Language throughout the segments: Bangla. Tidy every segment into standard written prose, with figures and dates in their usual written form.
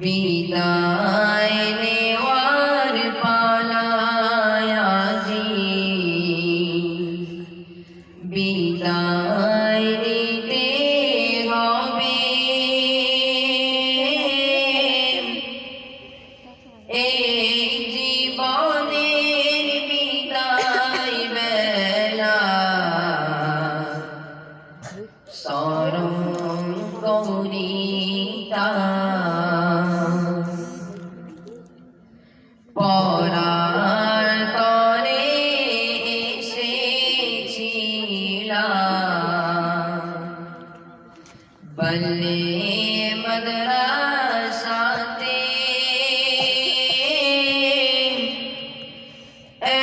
বিদায় নেওয়ার পালায় আজি, বিদায় নিতে হবে। এই জীবনের বিদায় বেলা স্মরণ করিতা, পরার তরে এসেছিলাম, বলে মাদ্রাসাতে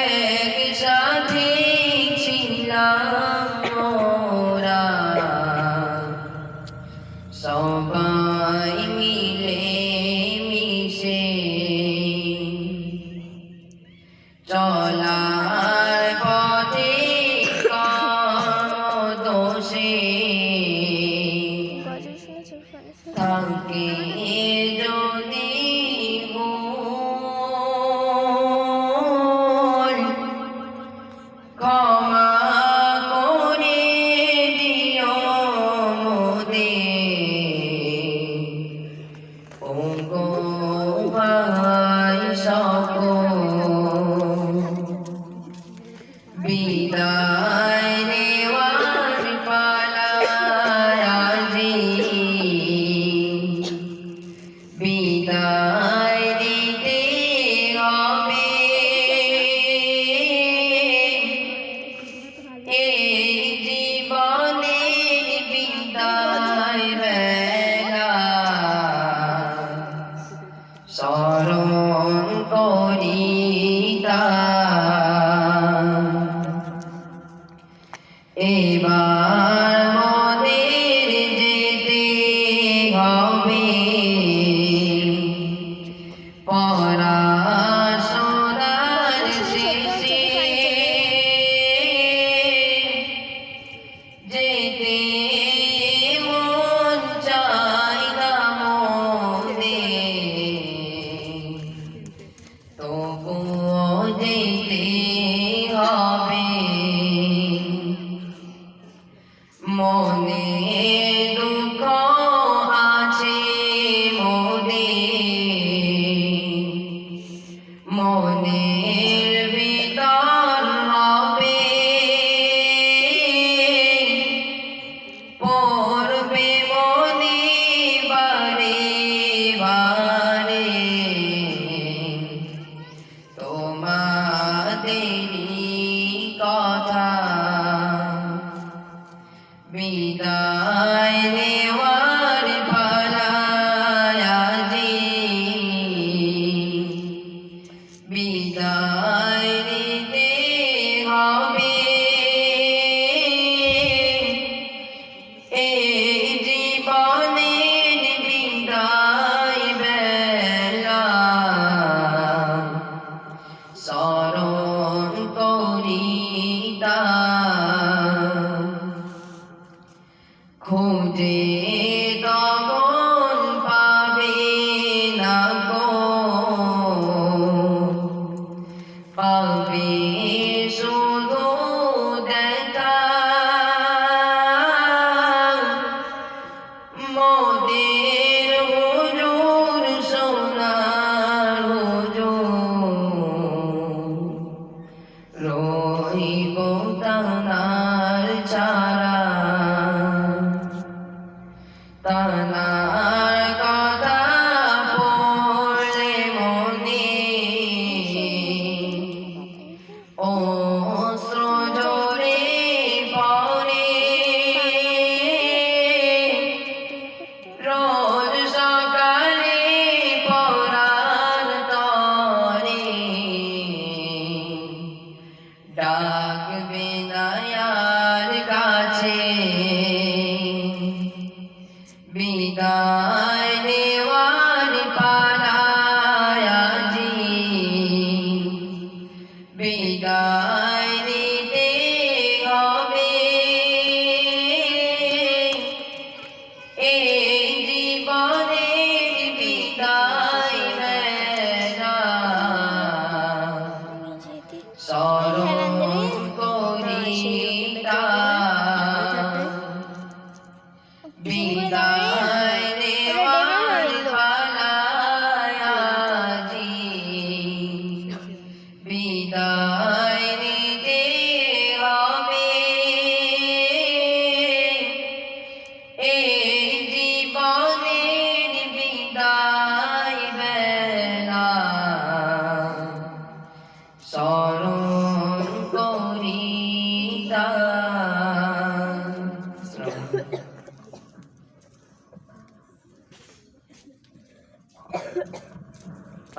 একসাথে ছিলাম মোরা, সবাই মিলে মিশে চলার পথে দোষে থাকে যদি ভুল, ক্ষমা করে দিও মোদের ওগো ভাই সকল। বিদায় নেওয়ার পালায় আজি, বিদায়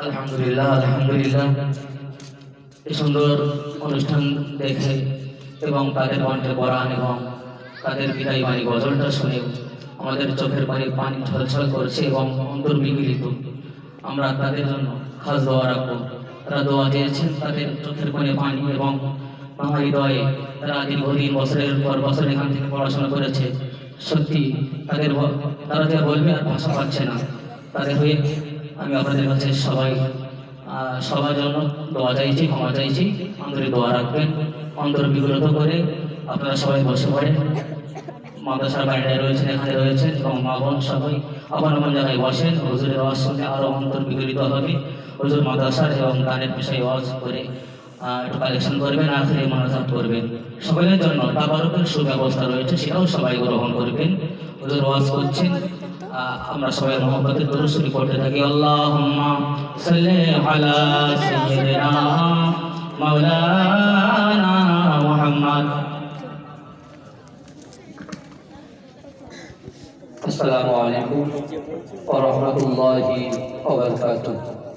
আলহামদুলিল্লাহ আলহামদুলিল্লাহ, এই সুন্দর অনুষ্ঠান দেখে এবং তাদের কণ্ঠে কোরআন এবং তাদের বিদায় বাণী গজলটা শুনে আমাদের চোখের পানি ছলছল করছে এবং অন্তর বিগলিত। আমরা তাদের জন্য খাস দোয়া রাখবো। তারা দোয়া দিয়েছেন, তাদের চোখের পানি এবং ভাঙা হৃদয়ে তারা দীর্ঘদিন বছরের পর বছর এখান থেকে পড়াশোনা করেছে। সত্যি তারা যা বলবে আর ভাষা পাচ্ছে না। তাদের হয়ে আমি আপনাদের কাছে সবার জন্য দোয়া চাইছি, ক্ষমা চাইছি। অন্তরে দোয়া রাখবেন, অন্তর বিগলিত করে আপনারা সবাই বসে পড়েন। মাদ্রাসার বাইরে রয়েছেন, এখানে রয়েছেন এবং মা বোন সবাই আপন আপন জায়গায় বসেন। হুজুরের আওয়াজ শুনে আরও অন্তর বিগলিত হবে। হুজুর মাদ্রাসার এবং গানের পেশায় আওয়াজ করে একটু কালেকশন করবেন, আখেরি মোনাজাত করবেন। সকলের জন্য তাবারকের সুব্যবস্থা রয়েছে, সেটাও সবাই গ্রহণ করবেন। হুজুর ওয়াজ করছেন, আমরা সবাই মহব্বতের দরুদ শরীফ পড়তে থাকি। আল্লাহুম্মা সাল্লি আলা সাইয়্যিদিনা মাওলানা মুহাম্মদ। আসসালামু আলাইকুম ওয়া রাহমাতুল্লাহি ওয়া বারাকাতুহু।